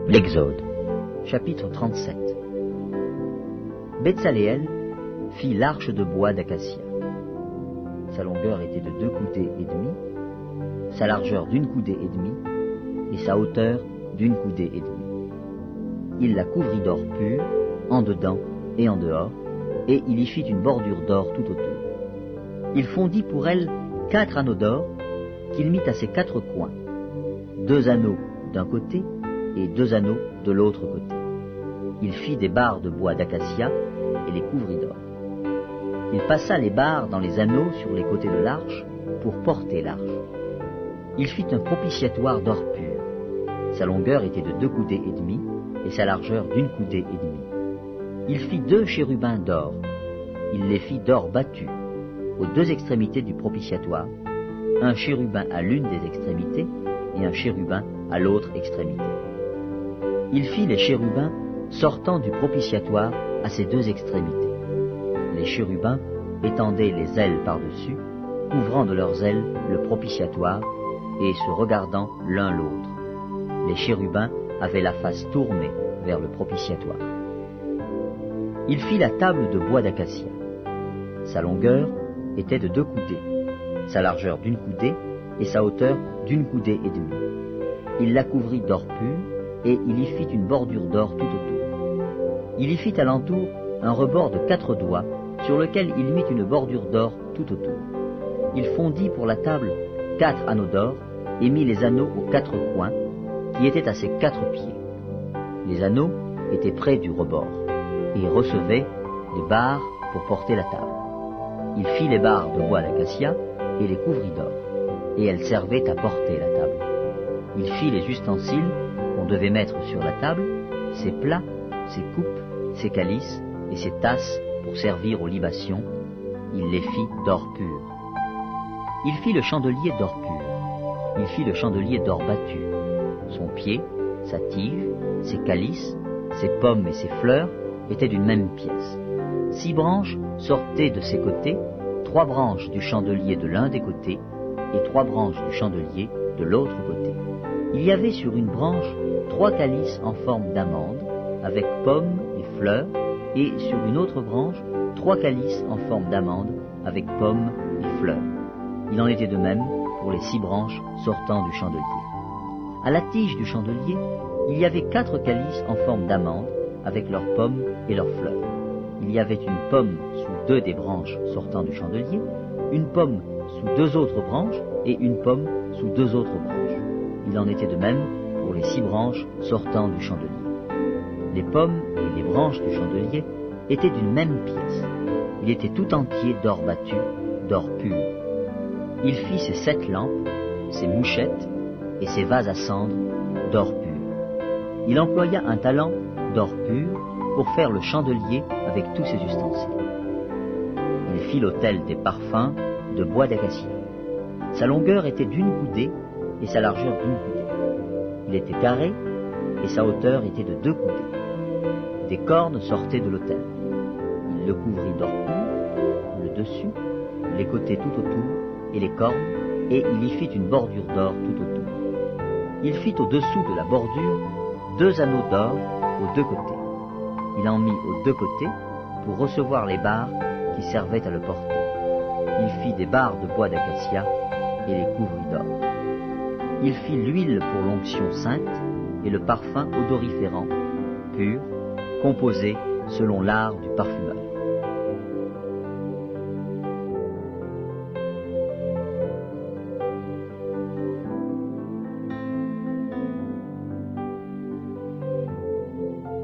L'Exode, chapitre 37. Betsaléel fit l'arche de bois d'acacia. Sa longueur était de 2 coudées et demie, sa largeur d'1 coudée et demie, et sa hauteur d'1 coudée et demie. Il la couvrit d'or pur, en dedans et en dehors, et il y fit une bordure d'or tout autour. Il fondit pour elle 4 anneaux d'or, qu'il mit à ses 4 coins, 2 anneaux d'un côté et 2 anneaux de l'autre côté. Il fit des barres de bois d'acacia et les couvrit d'or. Il passa les barres dans les anneaux sur les côtés de l'arche pour porter l'arche. Il fit un propitiatoire d'or pur. Sa longueur était de 2 coudées et demie et sa largeur d'1 coudée et demie. Il fit 2 chérubins d'or. Il les fit d'or battu aux 2 extrémités du propitiatoire, un chérubin à l'une des extrémités et un chérubin à l'autre extrémité. Il fit les chérubins sortant du propitiatoire à ses 2 extrémités. Les chérubins étendaient les ailes par-dessus, couvrant de leurs ailes le propitiatoire et se regardant l'un l'autre. Les chérubins avaient la face tournée vers le propitiatoire. Il fit la table de bois d'acacia. Sa longueur était de 2 coudées, sa largeur d'1 coudée et sa hauteur d'1 coudée et demie. Il la couvrit d'or pur et il y fit une bordure d'or tout autour. Il y fit alentour un rebord de 4 doigts sur lequel il mit une bordure d'or tout autour. Il fondit pour la table 4 anneaux d'or et mit les anneaux aux 4 coins qui étaient à ses 4 pieds. Les anneaux étaient près du rebord et recevaient les barres pour porter la table. Il fit les barres de bois d'acacia et les couvrit d'or, et elles servaient à porter la table. Il fit les ustensiles qu'on devait mettre sur la table, ses plats, ses coupes, ses calices et ses tasses pour servir aux libations. Il les fit d'or pur. Il fit le chandelier d'or pur. Il fit le chandelier d'or battu. Son pied, sa tige, ses calices, ses pommes et ses fleurs étaient d'une même pièce. 6 branches sortaient de ses côtés, 3 branches du chandelier de l'un des côtés et 3 branches du chandelier de l'autre côté. Il y avait sur une branche 3 calices en forme d'amande, avec pommes et fleurs, et sur une autre branche 3 calices en forme d'amande, avec pommes et fleurs. Il en était de même pour les 6 branches sortant du chandelier. À la tige du chandelier, il y avait 4 calices en forme d'amande, avec leurs pommes et leurs fleurs. Il y avait une pomme sous 2 des branches sortant du chandelier, une pomme sous 2 autres branches et une pomme sous 2 autres branches. Il en était de même pour les 6 branches sortant du chandelier. Les pommes et les branches du chandelier étaient d'une même pièce. Il était tout entier d'or battu, d'or pur. Il fit ses 7 lampes, ses mouchettes et ses vases à cendre d'or pur. Il employa un talent d'or pur pour faire le chandelier avec tous ses ustensiles. Il fit l'autel des parfums de bois d'acacia. Sa longueur était d'1 coudée et sa largeur d'1 coudée. Il était carré et sa hauteur était de 2 coudées. Des cornes sortaient de l'autel. Il le couvrit d'or pur, le dessus, les côtés tout autour et les cornes, et il y fit une bordure d'or tout autour. Il fit au-dessous de la bordure 2 anneaux d'or aux 2 côtés. Il en mit aux 2 côtés pour recevoir les barres qui servaient à le porter. Il fit des barres de bois d'acacia et les couvrit d'or. Il fit l'huile pour l'onction sainte et le parfum odoriférant, pur, composé selon l'art du parfumeur.